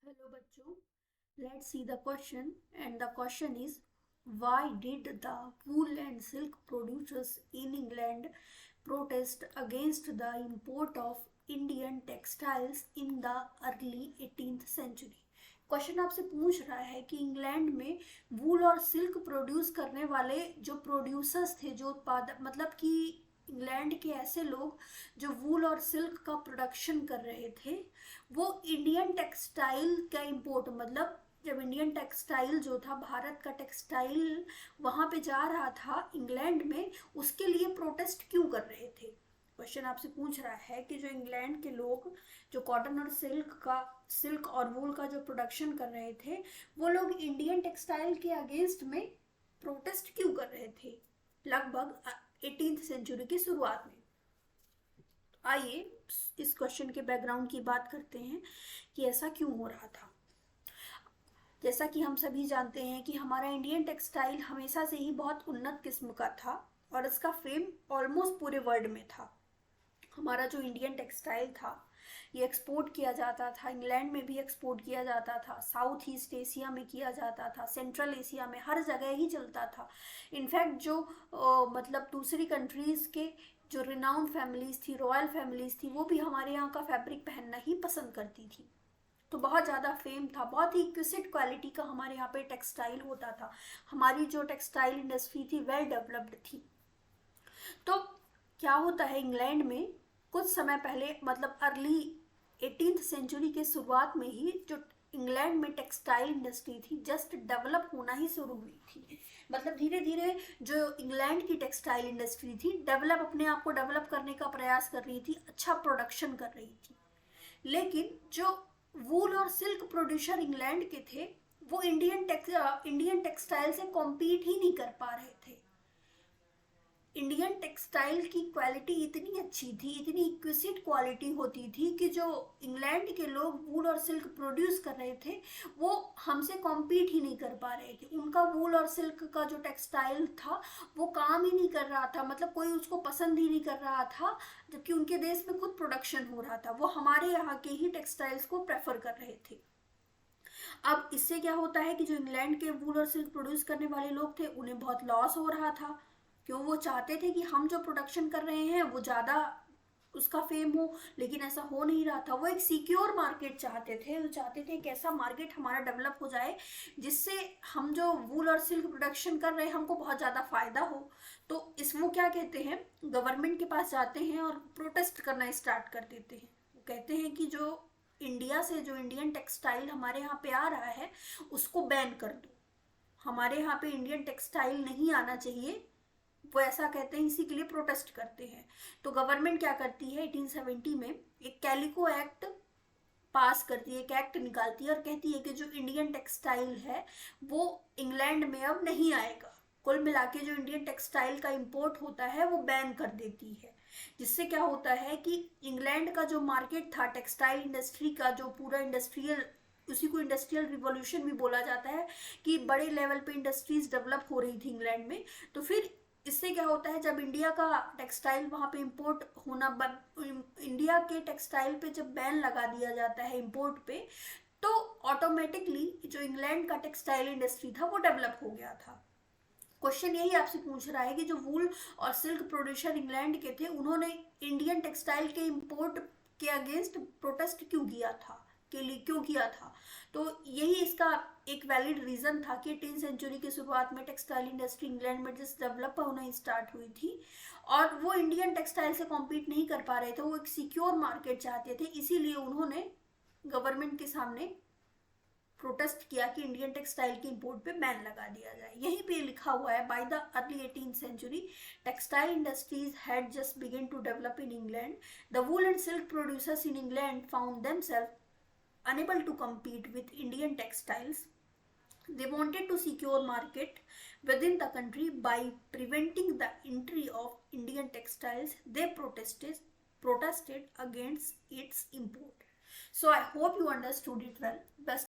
Hello बच्चों, let's see the question, and the question is, why did the wool and silk producers in England protest against the import of Indian textiles in the early 18th century? Question आपसे पूछ रहा है कि England में वूल और silk produce करने वाले जो प्रोड्यूसर्स थे, जो उत्पादक, मतलब कि इंग्लैंड के ऐसे लोग जो वूल और सिल्क का प्रोडक्शन कर रहे थे, वो इंडियन टेक्सटाइल का इंपोर्ट, मतलब जब इंडियन टेक्सटाइल जो था, भारत का टेक्सटाइल वहाँ पे जा रहा था इंग्लैंड में, उसके लिए प्रोटेस्ट क्यों कर रहे थे। क्वेश्चन आपसे पूछ रहा है कि जो इंग्लैंड के लोग जो कॉटन और सिल्क और वूल का जो प्रोडक्शन कर रहे थे, वो लोग इंडियन टेक्सटाइल के अगेंस्ट में प्रोटेस्ट क्यों कर रहे थे लगभग 18th सेंचुरी की शुरुआत में। आइए इस क्वेश्चन के बैकग्राउंड की बात करते हैं कि ऐसा क्यों हो रहा था। जैसा कि हम सभी जानते हैं कि हमारा इंडियन टेक्सटाइल हमेशा से ही बहुत उन्नत किस्म का था और इसका फेम ऑलमोस्ट पूरे वर्ल्ड में था। हमारा जो इंडियन टेक्सटाइल था ये एक्सपोर्ट किया जाता था, इंग्लैंड में भी एक्सपोर्ट किया जाता था, साउथ ईस्ट एशिया में किया जाता था, सेंट्रल एशिया में, हर जगह ही चलता था। इनफैक्ट जो मतलब दूसरी कंट्रीज़ के जो रिनाउंड फैमिलीज़ थी, रॉयल फैमिलीज़ थी, वो भी हमारे यहाँ का फैब्रिक पहनना ही पसंद करती थी। तो बहुत ज़्यादा फेम था, बहुत ही एक्विसिट क्वालिटी का हमारे यहाँ पे टेक्सटाइल होता था। हमारी जो टेक्सटाइल इंडस्ट्री थी वेल डेवलप्ड थी। तो क्या होता है, इंग्लैंड में कुछ समय पहले, मतलब अर्ली 18th सेंचुरी के शुरुआत में ही जो इंग्लैंड में टेक्सटाइल इंडस्ट्री थी जस्ट डेवलप होना ही शुरू हुई थी। मतलब धीरे धीरे जो इंग्लैंड की टेक्सटाइल इंडस्ट्री थी अपने आप को डेवलप करने का प्रयास कर रही थी, अच्छा प्रोडक्शन कर रही थी। लेकिन जो वूल और सिल्क प्रोड्यूसर इंग्लैंड के थे, वो इंडियन टेक्सटाइल से कॉम्पीट ही नहीं कर पा रहे थे। इंडियन टेक्सटाइल की क्वालिटी इतनी अच्छी थी, इतनी इक्विसिट क्वालिटी होती थी कि जो इंग्लैंड के लोग वूल और सिल्क प्रोड्यूस कर रहे थे वो हमसे कॉम्पीट ही नहीं कर पा रहे थे। उनका वूल और सिल्क का जो टेक्सटाइल था वो काम ही नहीं कर रहा था, मतलब कोई उसको पसंद ही नहीं कर रहा था, जबकि उनके देश में खुद प्रोडक्शन हो रहा था। वो हमारे यहाँ के ही टेक्सटाइल्स को प्रेफर कर रहे थे। अब इससे क्या होता है कि जो इंग्लैंड के वूल और सिल्क प्रोड्यूस करने वाले लोग थे उन्हें बहुत लॉस हो रहा था, क्यों, वो चाहते थे कि हम जो प्रोडक्शन कर रहे हैं वो ज़्यादा उसका फेम हो, लेकिन ऐसा हो नहीं रहा था। वो एक सिक्योर मार्केट चाहते थे, वो चाहते थे कि ऐसा मार्केट हमारा डेवलप हो जाए जिससे हम जो वूल और सिल्क प्रोडक्शन कर रहे हैं हमको बहुत ज़्यादा फायदा हो। तो वो क्या कहते हैं, गवर्नमेंट के पास जाते हैं और प्रोटेस्ट करना स्टार्ट कर देते हैं। वो कहते हैं कि जो इंडिया से जो इंडियन टेक्सटाइल हमारे यहाँ पे आ रहा है उसको बैन कर दो, हमारे यहाँ पे इंडियन टेक्सटाइल नहीं आना चाहिए। वो ऐसा कहते हैं, इसी के लिए प्रोटेस्ट करते हैं। तो गवर्नमेंट क्या करती है, 1870 में एक कैलिको एक्ट पास करती है, एक एक्ट निकालती है और कहती है कि जो इंडियन टेक्सटाइल है वो इंग्लैंड में अब नहीं आएगा। कुल मिला के जो इंडियन टेक्सटाइल का इंपोर्ट होता है वो बैन कर देती है। जिससे क्या होता है कि इंग्लैंड का जो मार्केट था टेक्सटाइल इंडस्ट्री का, जो पूरा इंडस्ट्रियल, उसी को इंडस्ट्रियल रिवॉल्यूशन भी बोला जाता है, कि बड़े लेवल पे इंडस्ट्रीज डेवलप हो रही थी इंग्लैंड में। तो फिर इससे क्या होता है, जब इंडिया का टेक्सटाइल वहाँ पे इंपोर्ट होना इंडिया के टेक्सटाइल पे जब बैन लगा दिया जाता है इंपोर्ट पे, तो ऑटोमेटिकली जो इंग्लैंड का टेक्सटाइल इंडस्ट्री था वो डेवलप हो गया था। क्वेश्चन यही आपसे पूछ रहा है कि जो वूल और सिल्क प्रोड्यूसर इंग्लैंड के थे उन्होंने इंडियन टेक्सटाइल के इंपोर्ट के अगेंस्ट प्रोटेस्ट क्यों किया था, के लिए क्यों किया था। तो यही इसका एक वैलिड रीज़न था कि 18th सेंचुरी की शुरुआत में टेक्सटाइल इंडस्ट्री इंग्लैंड में जिस डेवलप होना स्टार्ट हुई थी और वो इंडियन टेक्सटाइल से कॉम्पीट नहीं कर पा रहे थे, वो एक सिक्योर मार्केट चाहते थे, इसीलिए उन्होंने गवर्नमेंट के सामने प्रोटेस्ट किया कि इंडियन टेक्सटाइल के इंपोर्ट पे बैन लगा दिया जाए। यहीं पे लिखा हुआ है, by the early 18th century textile industries had just begin to develop in England, the wool and silk producers in England found themselves unable to compete with Indian textiles. They wanted to secure market within the country by preventing the entry of Indian textiles. They protested against its import. So I hope you understood it well. Best